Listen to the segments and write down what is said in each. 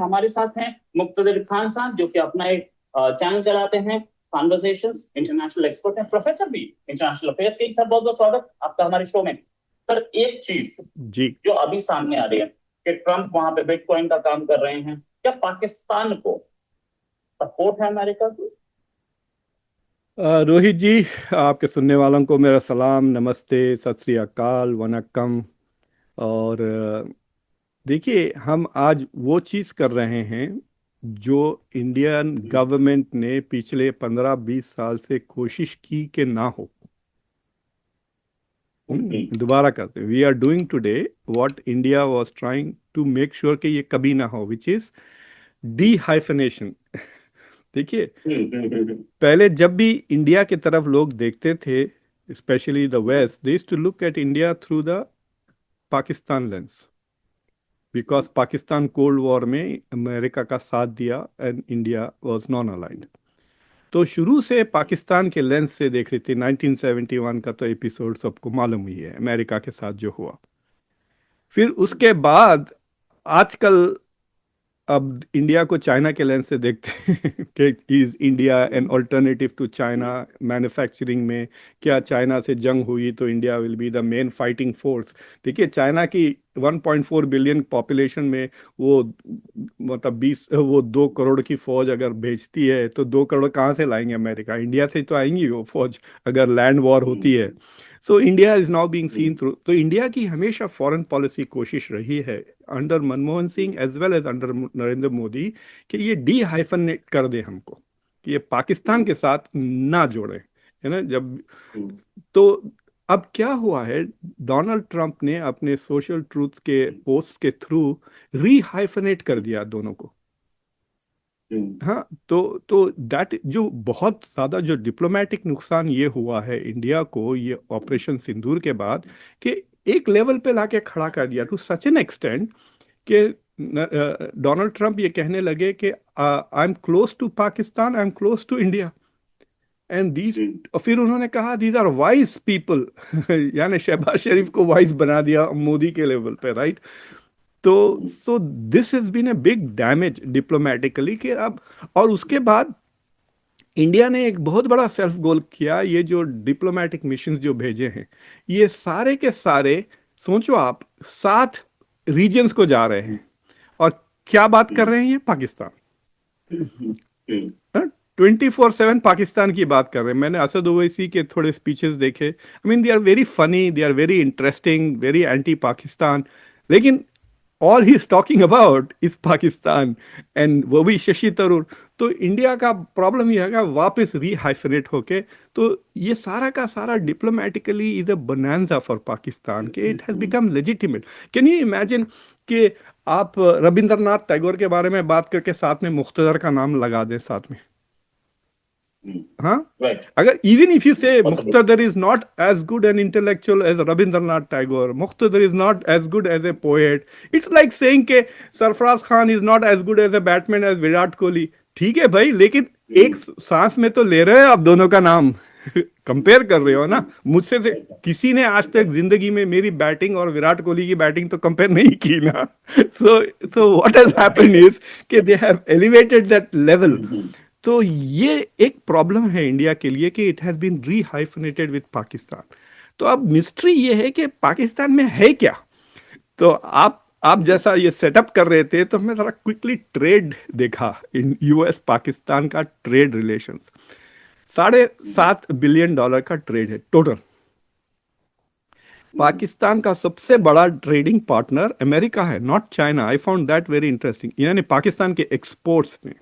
हमारे साथ हैं मुक्तदिर खान साहब, जो कि अपना एक चैनल चलाते हैं, कॉन्वर्सेशंस, इंटरनेशनल एक्सपर्ट हैं, प्रोफेसर भी इंटरनेशनल अफेयर्स के। सर बहुत बहुत स्वागत आपका हमारे शो में। सर एक चीज जी जो अभी सामने आ रही है कि ट्रम्प वहां पे बिटकॉइन का काम कर रहे हैं, क्या पाकिस्तान को सपोर्ट है अमेरिका की? रोहित जी, आपके सुनने वालों को मेरा सलाम, नमस्ते, सत श्री अकाल, वनक्कम। और देखिए, हम आज वो चीज़ कर रहे हैं जो इंडियन गवर्नमेंट ने पिछले 15-20 साल से कोशिश की कि ना हो। दोबारा करते हैं, we are doing today what India was trying to make sure कि ये कभी ना हो, विच इज डी हाइफनेशन। देखिए, पहले जब भी इंडिया की तरफ लोग देखते थे, specially the west, they used to look at India through the Pakistan lens, because Pakistan cold war में अमेरिका का साथ दिया and India was non aligned. तो शुरू से पाकिस्तान के लेंस से देख रही थी। 1971 का तो एपिसोड सबको मालूम ही है, अमेरिका के साथ जो हुआ। फिर उसके बाद आजकल अब इंडिया को चाइना के लेंस से देखते हैं कि is India an alternative to China manufacturing में। क्या चाइना से जंग हुई तो India will be the main fighting force. देखिए, चाइना की 1.4 बिलियन पॉपुलेशन में वो मतलब 2 करोड़ की फौज अगर भेजती है तो 2 करोड़ कहाँ से लाएंगे? अमेरिका, इंडिया से तो आएंगी वो फौज, अगर लैंड वॉर होती है। So India is now being seen through. तो इंडिया की हमेशा फॉरेन पॉलिसी कोशिश रही है, under Manmohan Singh as well as under Narendra Modi, कि ये डी हाइफनेट कर दे हमको, कि ये पाकिस्तान के साथ ना जोड़े, है ना। जब तो अब क्या हुआ है, डोनाल्ड ट्रंप ने अपने सोशल ट्रूथ के पोस्ट के थ्रू री हाइफनेट कर दिया दोनों को। हाँ, तो दैट जो बहुत ज्यादा जो डिप्लोमेटिक नुकसान ये हुआ है इंडिया को, ये ऑपरेशन सिंदूर के बाद, कि एक लेवल पे लाके खड़ा कर दिया टू सच एन एक्सटेंट कि डोनाल्ड ट्रंप ये कहने लगे कि I am close to Pakistan, I am close to India and these. फिर उन्होंने कहा दीज आर वाइज पीपल यानी शहबाज शरीफ को वाइज बना दिया मोदी के लेवल पे, राइट। तो so this has been a big damage diplomatically कि अब। और उसके बाद इंडिया ने एक बहुत बड़ा सेल्फ गोल किया, ये जो डिप्लोमेटिक मिशंस जो भेजे हैं, ये सारे के सारे, सोचो आप, 7 रीजन्स को जा रहे हैं। और क्या बात कर रहे हैं? ये पाकिस्तान, 24/7 पाकिस्तान की बात कर रहे हैं। मैंने असद ओवैसी के थोड़े स्पीचेस देखे, I mean they are very funny, they are very interesting, very anti Pakistan, लेकिन all he is talking about is Pakistan, and वो भी शशि तरूर। तो इंडिया का प्रॉब्लम ये है वापस रीहाइफनेट होके। तो ये सारा का सारा diplomatically is a bonanza for Pakistan, के it has become legitimate. Can you imagine कि आप रविंद्रनाथ टैगोर के बारे में बात करके साथ में मुख्तदर का नाम लगा दें साथ में? हाँ, राइट। अगर even if you say possible. Muqtedar is not as good an intellectual as Rabindranath Tagore, Muqtedar is not as good as a poet, it's like saying के Sarfaraz Khan is not as good as a batsman as Virat Kohli. ठीक है भाई, लेकिन एक सांस में तो ले रहे हो आप दोनों का नाम। कंपेयर कर रहे हो ना मुझसे से। किसी ने आज तक जिंदगी में मेरी बैटिंग और विराट कोहली की बैटिंग तो कंपेयर नहीं की ना। So so what has happened is कि they have elevated that level. तो ये एक प्रॉब्लम है इंडिया के लिए कि it has been rehyphenated with Pakistan. तो अब मिस्ट्री ये है कि पाकिस्तान में है क्या। तो आप जैसा ये सेटअप कर रहे थे, तो हमने जरा क्विकली ट्रेड देखा, इन यूएस पाकिस्तान का ट्रेड रिलेशंस। $7.5 बिलियन का ट्रेड है टोटल। पाकिस्तान का सबसे बड़ा ट्रेडिंग पार्टनर अमेरिका है, not China. I found that very interesting. यानी पाकिस्तान के एक्सपोर्ट्स में,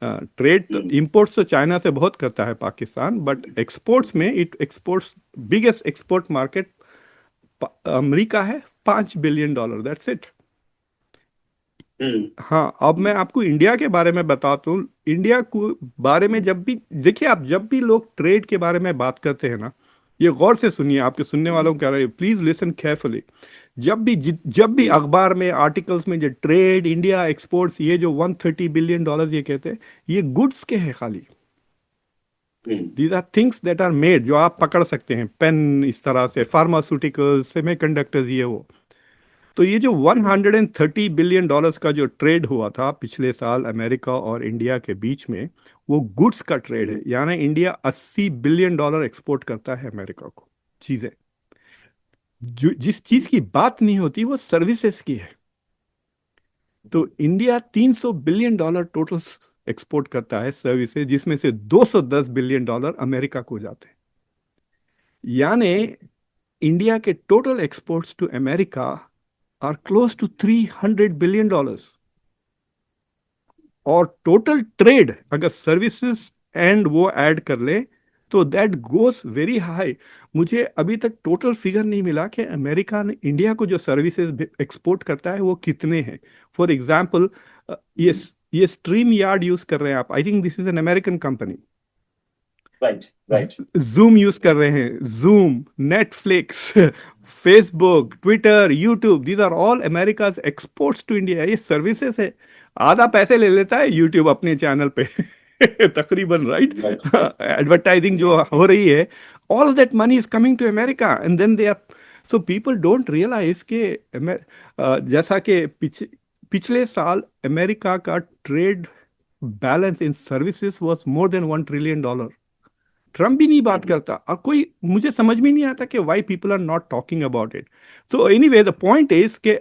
ट्रेड तो इंपोर्ट्स तो चाइना से बहुत करता है पाकिस्तान, बट एक्सपोर्ट्स में it exports, biggest export market America है, $5 बिलियन, दैट्स इट। हाँ, अब मैं आपको इंडिया के बारे में बताता हूँ। इंडिया को बारे में जब भी देखिए, आप जब भी लोग ट्रेड के बारे में बात करते हैं ना, ये गौर से सुनिए, आपके सुनने वालों को कह रहे हैं, प्लीज लिसन केयरफुली। जब भी अखबार में आर्टिकल्स में जो ट्रेड इंडिया एक्सपोर्ट्स, ये जो $130 बिलियन ये कहते हैं, ये गुड्स के हैं खाली। These are things that are made, जो आप पकड़ सकते हैं, पेन, इस तरह से फार्मास्यूटिकल्स, सेमीकंडक्टर्स, ये वो। तो ये जो $130 बिलियन का जो ट्रेड हुआ था पिछले साल अमेरिका और इंडिया के बीच में, वो गुड्स का ट्रेड है। यानी इंडिया $80 बिलियन एक्सपोर्ट करता है अमेरिका को चीजें। जो जिस चीज की बात नहीं होती वो सर्विसेज की है। तो इंडिया $300 बिलियन टोटल एक्सपोर्ट करता है सर्विसेज, जिसमें से $210 बिलियन अमेरिका को जाते हैं। यानी इंडिया के total exports to America are close to $300 billion. और टोटल ट्रेड अगर सर्विसेज एंड वो ऐड कर ले तो दैट गोस वेरी हाई। मुझे अभी तक टोटल फिगर नहीं मिला कि अमेरिका ने इंडिया को जो सर्विसेज एक्सपोर्ट करता है वो कितने हैं। फॉर एग्जांपल, ये ये स्ट्रीम यार्ड यूज कर रहे हैं आप, I think this is an American company. Right right. Zoom use कर रहे हैं, Zoom, Netflix, Facebook, Twitter, YouTube, these are all America's exports to India. ये सर्विसेज है। आधा पैसे ले लेता है यूट्यूब अपने चैनल पे तकरीबन, राइट। एडवर्टाइजिंग जो हो रही है, all that money is coming to America and then they are, so people don't realize के जैसा कि पिछले साल अमेरिका का trade balance in services was more than $1 trillion. Trump भी नहीं बात करता और कोई, मुझे समझ में नहीं आता कि why people are not talking about it. So anyway the point is के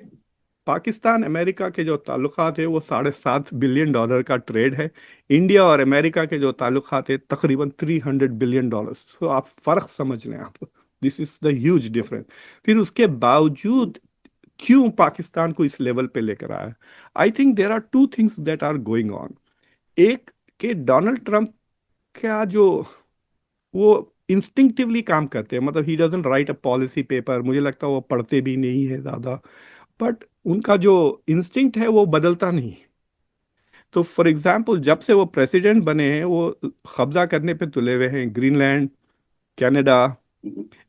पाकिस्तान अमेरिका के जो ताल्लुकात है वो $7.5 बिलियन का ट्रेड है। इंडिया और अमेरिका के जो ताल्लुकात है तकरीबन $300 बिलियन। तो आप फर्क समझ लें आप, this is the huge difference. फिर उसके बावजूद क्यों पाकिस्तान को इस लेवल पे लेकर आया? I think there are two things that are going on. एक कि डोनाल्ड ट्रंप का जो वो इंस्टिंक्टिवली काम करते हैं, मतलब he doesn't right a policy paper, मुझे लगता है वो पढ़ते भी नहीं है ज़्यादा, बट उनका जो इंस्टिंक्ट है वो बदलता नहीं। तो फॉर एग्जाम्पल जब से वो प्रेसिडेंट बने हैं वो कब्जा करने पे तुले हुए हैं, ग्रीनलैंड, कनाडा,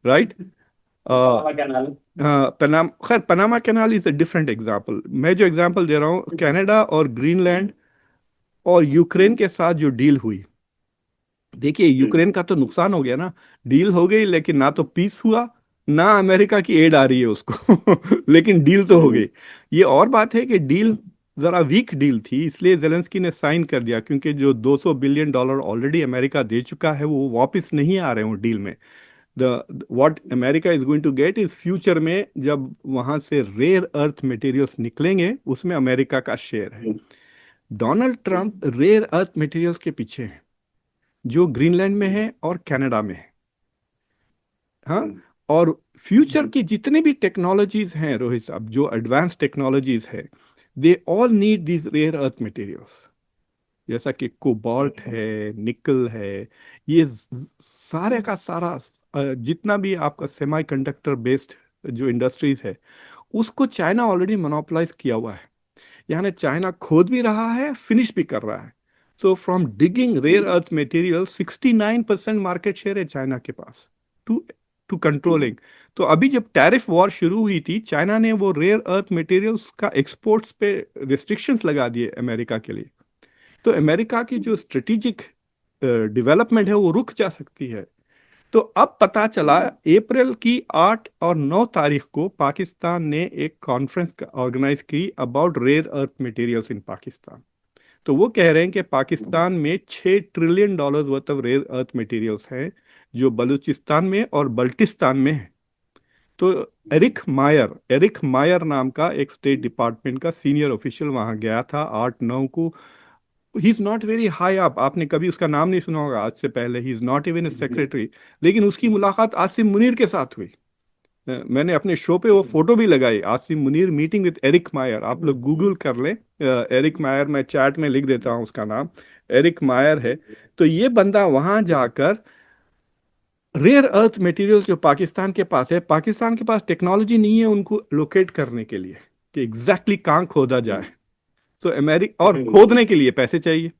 राइट। पनामा, खैर Panama canal is a different example. मैं जो एग्जाम्पल दे रहा हूँ कनाडा और ग्रीनलैंड और यूक्रेन के साथ जो डील हुई, देखिए यूक्रेन का तो नुकसान हो गया ना, डील हो गई लेकिन ना तो पीस हुआ ना अमेरिका की एड आ रही है उसको लेकिन डील तो हो गई। ये और बात है कि डील जरा वीक डील थी, इसलिए जेलेंस्की ने साइन कर दिया, क्योंकि जो $200 बिलियन ऑलरेडी अमेरिका दे चुका है वो वापस नहीं आ रहे हैं डील में। The what America is going to get is future में जब वहां से रेयर अर्थ मटेरियल्स निकलेंगे उसमें अमेरिका का शेयर है। Donald Trump rare earth materials के पीछे है जो ग्रीनलैंड में है और कनाडा में है। हाँ, और फ्यूचर की जितने भी टेक्नोलॉजीज हैं रोहित साहब, जो एडवांस टेक्नोलॉजीज है, they all need these rare earth materials, जैसा कि कोबाल्ट है, निकल है, ये सारे का सारा जितना भी आपका सेमीकंडक्टर बेस्ड जो इंडस्ट्रीज है उसको चाइना ऑलरेडी मोनोपोलाइज किया हुआ है। यानी चाइना खोद भी रहा है, फिनिश भी कर रहा है। So from digging rare earth material 69% market share है चाइना के पास, टू टू कंट्रोलिंग। तो अभी जब टैरिफ वॉर शुरू हुई थी, चाइना ने वो रेयर अर्थ मटेरियल्स का एक्सपोर्ट्स पे रिस्ट्रिक्शंस लगा दिए अमेरिका के लिए। तो अमेरिका की जो स्ट्रेटेजिक डेवलपमेंट है वो रुक जा सकती है। तो अब पता चला अप्रैल की 8 और 9 तारीख को पाकिस्तान ने एक कॉन्फ्रेंस ऑर्गेनाइज की about rare earth materials in Pakistan. तो वो कह रहे हैं कि पाकिस्तान में $6 trillion worth of rare earth materials हैं जो बलूचिस्तान में और बल्टिस्तान में है। तो एरिक मायर नाम का एक स्टेट डिपार्टमेंट का सीनियर ऑफिशियल वहां गया था 8-9 को। He is not very high up, आपने कभी उसका नाम नहीं सुना होगा आज से पहले, he is not even a secretary, लेकिन उसकी मुलाकात आसिम मुनीर के साथ हुई। मैंने अपने शो पे वो फोटो भी लगाई, Asim Munir meeting with Eric Meyer. आप लोग गूगल कर लें एरिक मायर, मैं चैट में लिख देता हूँ उसका नाम, एरिक मायर है। तो ये बंदा वहां जाकर रेयर अर्थ मटेरियल जो पाकिस्तान के पास है, पाकिस्तान के पास टेक्नोलॉजी नहीं है उनको लोकेट करने के लिए कि एग्जैक्टली कहाँ खोदा जाए। सो अमेरिका, और खोदने के लिए पैसे चाहिए।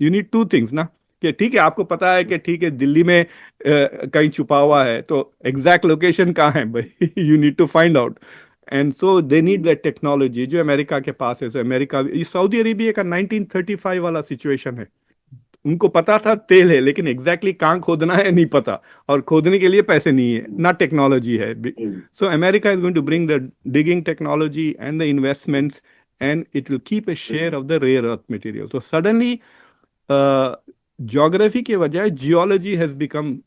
यू नीड टू थिंग्स ना, कि ठीक है आपको पता है कि ठीक है दिल्ली में कहीं छुपा हुआ है, तो एग्जैक्ट लोकेशन कहाँ है भाई you need to find out. And so they need that technology जो अमेरिका के पास है। सो अमेरिका, सऊदी अरेबिया का 1935 वाला सिचुएशन है। उनको पता था तेल है, लेकिन एग्जैक्टली कहाँ खोदना है नहीं पता, और खोदने के लिए पैसे नहीं है, ना टेक्नोलॉजी है. So America is going to bring the digging technology and the investments, and it will keep a share of the rare earth material. तो सडनली ज्योग्राफी के बजाय जियोलॉजी हैज बिकम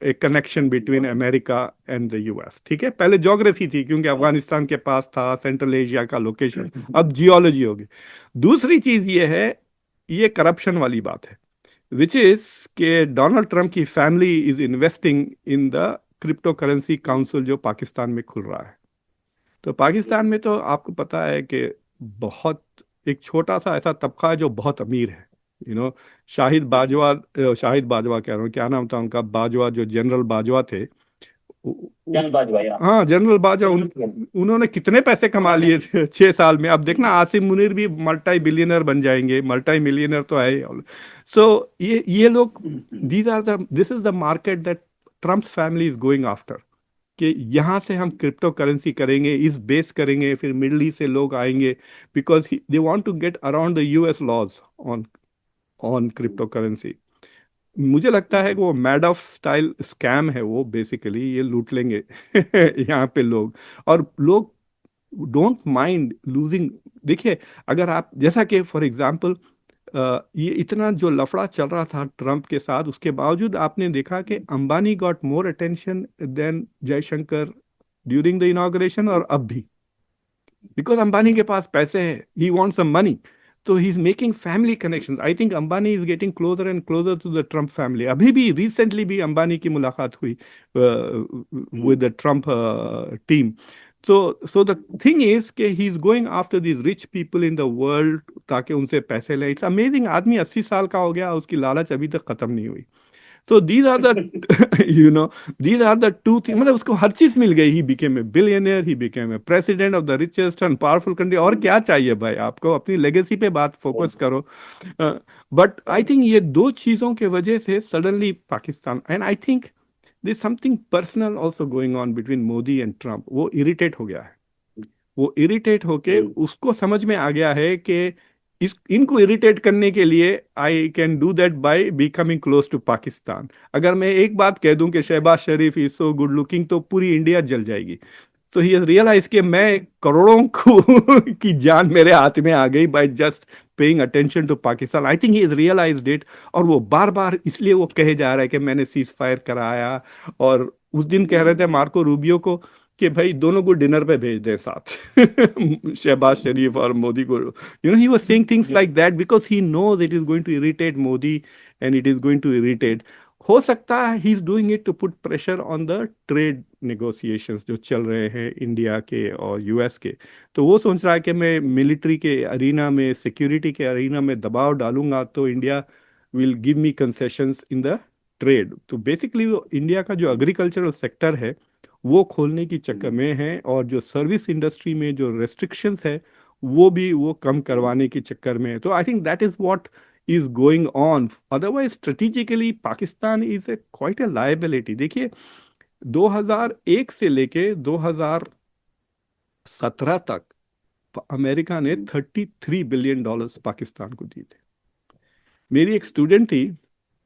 एक connection between America and the US. ठीक है, पहले geography थी क्योंकि अफगानिस्तान के पास था, सेंट्रल एशिया का लोकेशन, अब जियोलॉजी होगी. दूसरी चीज ये है, ये करप्शन वाली बात है, विच इज के डोनाल्ड ट्रंप की family is investing in the crypto currency council जो पाकिस्तान में खुल रहा है. तो पाकिस्तान में तो आपको पता है कि बहुत एक छोटा सा ऐसा तबका है जो बहुत अमीर है. यू नो, शाहिद बाजवा कह रहा हूँ, क्या नाम था उनका, बाजवा, जो जनरल बाजवा थे. जन बाजवा, या हाँ, जनरल बाजवा, उन्होंने कितने पैसे कमा लिए थे 6 साल में. अब देखना आसिम मुनीर भी मल्टी बिलियनर बन जाएंगे, मल्टी मिलियनर तो है. सो ये लोग, this is the market that Trump family is going after, कि यहाँ से हम क्रिप्टो करेंसी करेंगे, इस बेस करेंगे, फिर मिडल ईस्ट से लोग आएंगे, because they want to get around the US laws on on crypto currency. मुझे लगता है कि वो मैडॉफ स्टाइल स्कैम है, वो बेसिकली ये लूट लेंगे यहाँ पे लोग, और लोग डोंट माइंड लूजिंग. देखिए, अगर आप, जैसा कि फॉर एग्जांपल ये इतना जो लफड़ा चल रहा था ट्रंप के साथ, उसके बावजूद आपने देखा कि Ambani got more attention than Jaishankar during the inauguration, और अब भी, बिकॉज अंबानी के पास पैसे है, ही वांट्स सम मनी, तो he is making family connections. I think Ambani is getting closer and closer to the Trump family. अभी भी रिसेंटली भी अंबानी की मुलाकात हुई with the Trump team. So the thing is कि he is going after these rich people in the world ताकि उनसे पैसे ले. It's amazing, आदमी 80 साल का हो गया, उसकी लालच अभी तक खत्म नहीं हुई. So these are the these are the two things. मतलब उसको हर चीज मिल गई. He became a billionaire, he became a president of the richest and powerful country. और क्या चाहिए भाई आपको, अपनी लेगेसी पे बात फोकस करो. बट आई थिंक ये दो चीजों के वजह से suddenly Pakistan, and I think this something personal also going on between Modi and Trump. वो इरिटेट हो गया है, वो इरिटेट होके उसको समझ में आ गया है कि इनको इरिटेट करने के लिए I can do that by becoming close to Pakistan. अगर मैं एक बात कह दूं कि Shahbaz Sharif is so good looking, तो पूरी इंडिया जल जाएगी. सो ही हैज रियलाइज कि मैं करोड़ों को की जान मेरे हाथ में आ गई by just paying attention to Pakistan. I think he is realized it, और वो बार बार इसलिए वो कहे जा रहा है कि मैंने सीज फायर कराया. और उस दिन कह रहे थे मार्को रूबियो को कि भाई दोनों को डिनर पे भेज दें साथ शहबाज शरीफ और मोदी को. He was saying things like that because he knows it is going to irritate Modi, and it is going to irritate. हो सकता है he is doing it to put pressure on the trade negotiations जो चल रहे हैं India के और US के. तो वो सोच रहा है कि मैं मिलिट्री के अरीना में, सिक्योरिटी के अरीना में दबाव डालूंगा तो India will give me concessions in the trade. तो बेसिकली इंडिया का जो एग्रीकल्चरल सेक्टर है वो खोलने की चक्कर में है, और जो सर्विस इंडस्ट्री में जो रेस्ट्रिक्शंस है वो भी वो कम करवाने की चक्कर में है. तो I think that is what is going on. Otherwise, strategically, Pakistan is a quite a liability. देखिए, 2001 से लेके 2017 तक अमेरिका ने $33 बिलियन पाकिस्तान को दिए थे. मेरी एक स्टूडेंट थी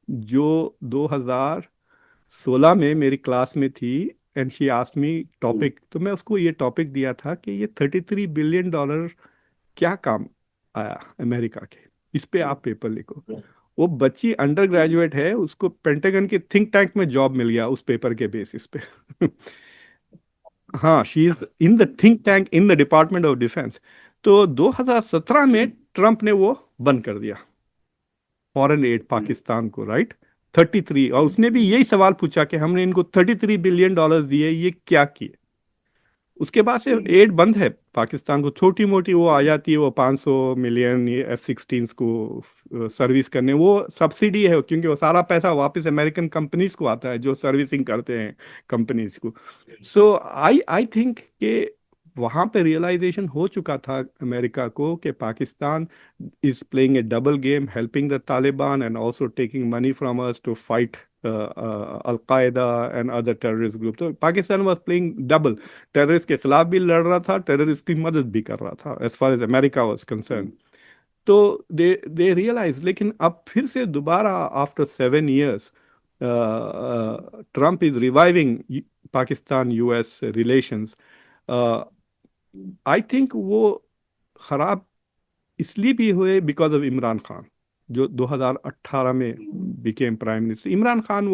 जो 2016 में मेरी क्लास में थी, and she asked me topic. तो मैं उसको ये टॉपिक दिया था कि ये $33 बिलियन क्या काम आया अमेरिका के, इस पे आप पेपर लिखो. वो बच्ची अंडर ग्रेजुएट है, उसको पेंटागन के थिंक टैंक में जॉब मिल गया उस पेपर के बेसिस पे. हाँ, she is in the think tank in the department of defence. तो 2017 में ट्रंप ने वो बंद कर दिया फॉरेन एड पाकिस्तान को, राइट. 33, और उसने भी यही सवाल पूछा कि हमने इनको $33 बिलियन दिए, ये क्या किए. उसके बाद से एड बंद है पाकिस्तान को. छोटी मोटी वो आ जाती है, वो 500 मिलियन F-16 को सर्विस करने, वो सब्सिडी है, क्योंकि वो सारा पैसा वापस अमेरिकन कंपनीज को आता है जो सर्विसिंग करते हैं कंपनीज को. सो आई थिंक कि वहां पे रियलाइजेशन हो चुका था अमेरिका को कि Pakistan is playing a double game, helping the Taliban and also taking money from us to fight Al Qaeda and other terrorist groups. तो Pakistan was playing double. Terrorist के खिलाफ भी लड़ रहा था, टेररिस्ट की मदद भी कर रहा था, as far as America was concerned. तो दे रियलाइज, लेकिन अब फिर से दोबारा after 7 years Trump is reviving Pakistan US relations. I think वो खराब इसलिए भी हुए बिकॉज ऑफ इमरान खान, जो 2018 में became prime minister. Imran Khan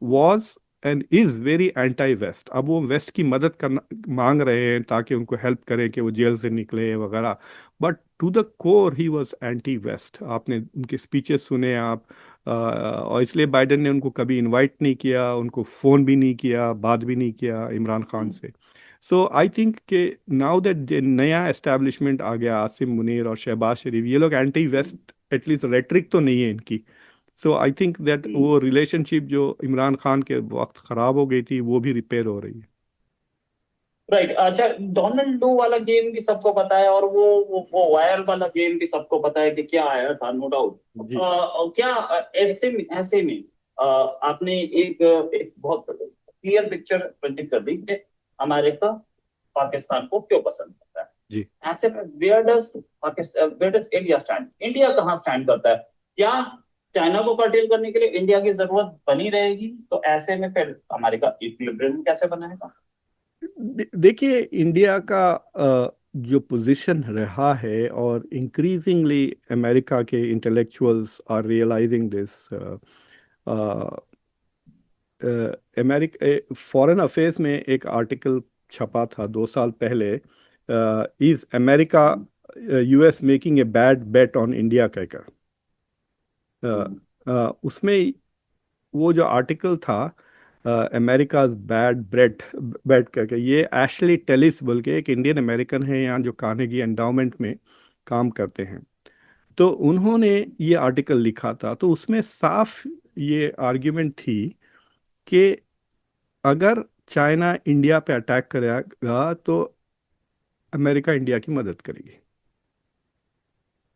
was and is very anti west. अब वो वेस्ट की मदद करना मांग रहे हैं ताकि उनको हेल्प करें कि वो जेल से निकले वगैरह, but to the core he was anti west. आपने उनके स्पीचेस सुने आप, और इसलिए बाइडेन ने उनको कभी इनवाइट नहीं किया, उनको फ़ोन भी नहीं किया, बात भी नहीं किया इमरान खान से। सो आई थिंक कि नाउ दैट नया एस्टेब्लिशमेंट आ गया, आसिम मुनीर और शहबाज शरीफ, ये लोग एंटी वेस्ट एटलीस्ट रेटरिक तो नहीं है इनकी। सो आई थिंक दैट वो रिलेशनशिप जो इमरान खान के वक्त खराब हो गई थी वो भी रिपेयर हो रही है। राइट। अच्छा, डोनाल्ड डू वाला गेम भी सबको पता है, और वो वायर वाला गेम भी सबको पता है कि क्या आया था, नो डाउट। जी क्या ऐसे में आपने एक बहुत क्लियर पिक्चर प्रेजेंट कर दी कि अमेरिका पाकिस्तान को क्यों पसंद करता है। जी। ऐसे में where does India stand? India कहाँ स्टैंड करता है? क्या चाइना को कर्टेल करने के लिए इंडिया की जरूरत बनी रहेगी? तो ऐसे में फिर अमेरिका इक्विलिब्रियम कैसे बनाएगा? देखिए इंडिया का जो पोजीशन रहा है, और इंक्रीजिंगली अमेरिका के intellectuals are realizing this. America foreign affairs में एक आर्टिकल छपा था 2 साल पहले, is America US making a bad bet on India कहकर। उसमें वो जो आर्टिकल था, अमेरिकाज बैड ब्रेड बेट करके, ये एशली टेलिस बोल के एक इंडियन अमेरिकन है यहाँ जो कार्नेगी एंडाउमेंट में काम करते हैं, तो उन्होंने ये आर्टिकल लिखा था। तो उसमें साफ ये आर्ग्यूमेंट थी कि अगर चाइना इंडिया पे अटैक करेगा तो अमेरिका इंडिया की मदद करेगी,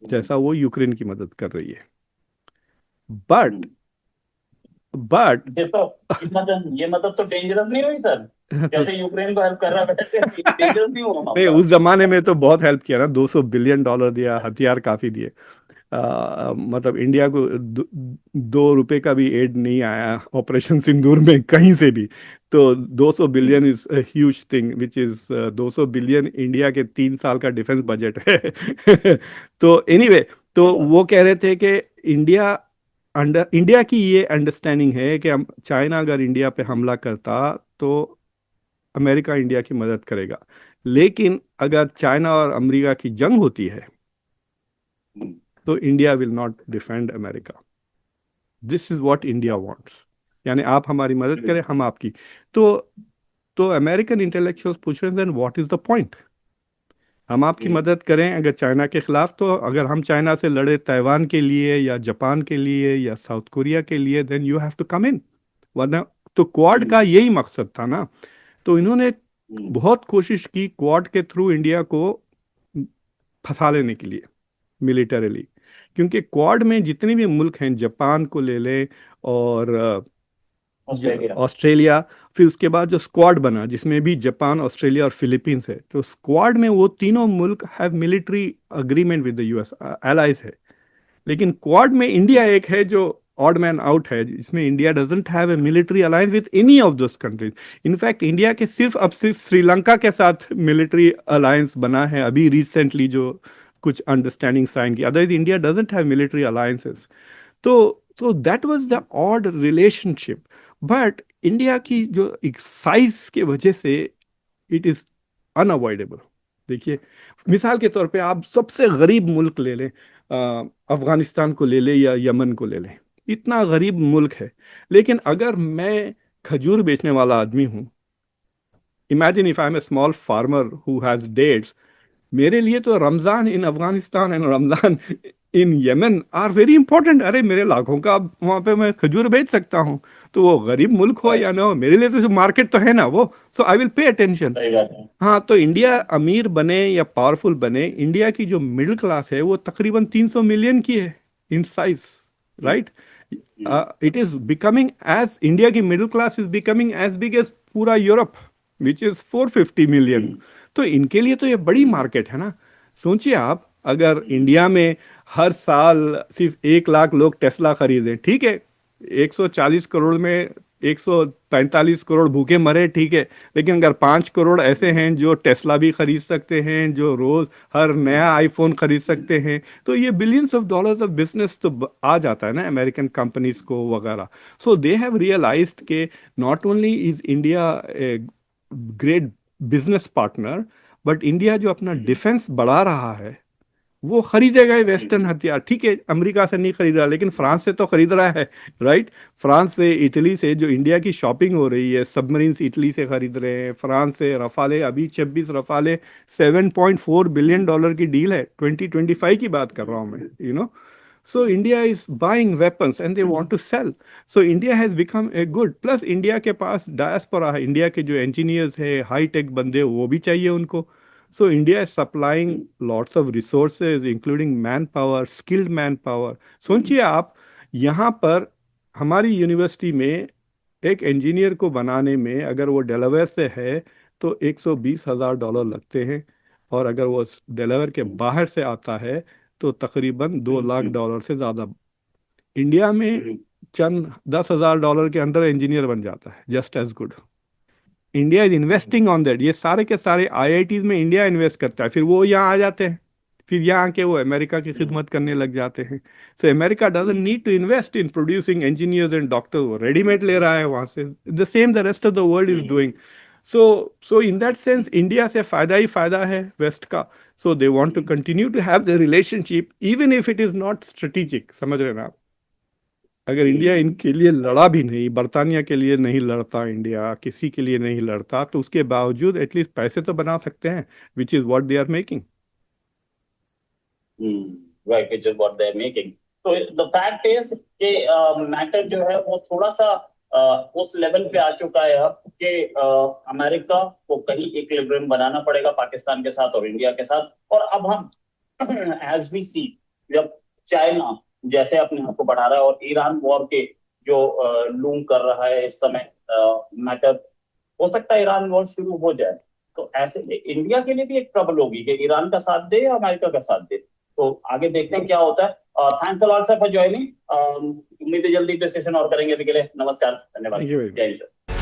जैसा वो यूक्रेन की मदद कर रही है। बट बट ये मतलब तो डेंजरस नहीं हुई सर? तो जैसे यूक्रेन को हेल्प कर रहा है वैसे डेंजरस नहीं हुआ नहीं, मामला? उस जमाने में तो बहुत हेल्प किया ना, $200 बिलियन दिया, हथियार काफी दिए। मतलब इंडिया को 2 रुपए का भी एड नहीं आया ऑपरेशन सिंदूर में कहीं से भी। तो 200 billion is huge thing, which is 200 billion India के 3 साल का डिफेंस बजट है। तो एनीवे, तो वो कह रहे थे कि इंडिया की ये अंडरस्टैंडिंग है कि हम चाइना अगर इंडिया पे हमला करता तो अमेरिका इंडिया की मदद करेगा, लेकिन अगर चाइना और अमेरिका की जंग होती है तो India will not defend America. This is what India wants, यानी आप हमारी मदद करें, हम आपकी। तो तो अमेरिकन इंटेलेक्चुअल्स पूछ रहे हैं, then what is the point? हम आपकी मदद करें अगर चाइना के खिलाफ, तो अगर हम चाइना से लड़े ताइवान के लिए या जापान के लिए या साउथ कोरिया के लिए, then you have to come in. वरना तो क्वाड का यही मकसद था ना। तो इन्होंने बहुत कोशिश की क्वाड के थ्रू इंडिया को फंसा लेने के लिए मिलिटरीली, क्योंकि क्वाड में जितने भी मुल्क हैं, जापान को ले लें और ऑस्ट्रेलिया। ऑस्ट्रेलिया, फिर उसके बाद जो स्क्वाड बना जिसमें भी जापान, ऑस्ट्रेलिया और फिलीपींस है, तो स्क्वाड में वो तीनों मुल्क have military agreement with the US, allies है। लेकिन क्वाड में इंडिया एक है जो ऑड मैन आउट है, जिसमें India doesn't have a military alliance with any of those countries. In fact India के सिर्फ श्रीलंका के साथ मिलिट्री अलायंस बना है अभी रिसेंटली, जो कुछ अंडरस्टैंडिंग साइन की, otherwise India doesn't have military alliances. तो that was the odd relationship. But India की जो एक साइज के वजह से इट इज अनअवॉइडेबल। देखिए मिसाल के तौर पे आप सबसे गरीब मुल्क ले लें, अफगानिस्तान को ले लें या यमन को ले लें, इतना गरीब मुल्क है, लेकिन अगर मैं खजूर बेचने वाला आदमी हूँ, imagine if I am a small farmer who has dates, मेरे लिए तो Ramzan in Afghanistan and Ramzan in Yemen are very important. अरे मेरे लाखों का वहां पे मैं खजूर बेच सकता हूँ, तो वो गरीब मुल्क हो या ना हो, मेरे लिए तो मार्केट तो है ना वो। सो आई विल पे अटेंशन। सही बात है। हाँ, तो इंडिया अमीर बने या पावरफुल बने, इंडिया की जो मिडिल क्लास है वो तकरीबन 300 मिलियन की है in size, right? It is becoming as India की middle class is becoming as big as पूरा यूरोप विच इज 450 मिलियन। तो इनके लिए तो ये बड़ी मार्केट है ना। सोचिए आप, अगर इंडिया में हर साल सिर्फ 1 लाख लोग टेस्ला खरीदें, ठीक है, 140 करोड़ में 145 करोड़ भूखे मरे, ठीक है, लेकिन अगर 5 करोड़ ऐसे हैं जो टेस्ला भी खरीद सकते हैं, जो रोज हर नया आईफोन खरीद सकते हैं, तो ये billions of dollars of business तो आ जाता है ना अमेरिकन कंपनीज को वगैरह। सो दे हैव रियलाइज्ड के not only is India a great business partner, but India जो अपना डिफेंस बढ़ा रहा है वो खरीदेगा ही वेस्टर्न हथियार, ठीक है, अमेरिका से नहीं खरीद रहा लेकिन फ्रांस से तो खरीद रहा है, राइट। फ्रांस से, इटली से जो इंडिया की शॉपिंग हो रही है, सबमरीन्स इटली से खरीद रहे हैं, फ्रांस से रफाले, अभी 26 रफाले, $7.4 बिलियन की डील है, 2025 की बात कर रहा हूं मैं, So India is buying weapons and they want to sell. So India has become a good. Plus India के पास डायस्पोरा है, इंडिया के जो engineers है, हाई टेक बंदे, वो भी चाहिए उनको. So India is supplying lots of resources, including manpower, skilled manpower. सोचिए आप, यहाँ पर हमारी यूनिवर्सिटी में एक इंजीनियर को बनाने में अगर वो डेलावेयर से है तो $120,000 लगते हैं, और अगर वो डेलावेयर के बाहर से आता है तो तकरीबन $2 लाख से ज़्यादा. इंडिया में चंद $10,000 के अंदर इंजीनियर बन जाता है, just as good. India is investing on that. ये सारे के सारे आईआईटीज में इंडिया इन्वेस्ट करता है, फिर वो यहाँ आ जाते हैं, फिर यहाँ आके वो अमेरिका की खिदमत करने लग जाते हैं. So America doesn't need to invest in producing engineers and doctors, वो रेडीमेड ले रहा है वहां से. The same the rest of the world is doing. So in that sense India से फायदा ही फायदा है वेस्ट का. So they want to continue to have the relationship even if it is not strategic. समझ रहे हैं ना आप? अगर इंडिया इनके लिए लड़ा भी नहीं, बरतानिया के लिए नहीं लड़ता, इंडिया किसी के लिए नहीं लड़ता, तो उसके बावजूद एटलीस्ट पैसे तो बना सकते हैं, which is what they are making. Right, which is what they are making. तो द फैक्ट इज कि मैटर जो है वो थोड़ा सा उस लेवल पे आ चुका है अब कि अमेरिका को कहीं इक्विलिब्रियम बनाना पड़ेगा पाकिस्तान के साथ और इंडिया के साथ. और अब हम एज वी सी, जब चाइना जैसे अपने आप को बढ़ा रहा है और ईरान वॉर के जो लूम कर रहा है इस समय मैटर, हो सकता है ईरान वॉर शुरू हो जाए, तो ऐसे में इंडिया के लिए भी एक ट्रबल होगी कि ईरान का साथ दे या अमेरिका का साथ दे. तो आगे देखते हैं क्या होता है. Thanks a lot sir for joining. उम्मीद है जल्दी डिस्कशन और करेंगे. अभी के लिए नमस्कार, धन्यवाद, थैंक यू. जय हिंद सर.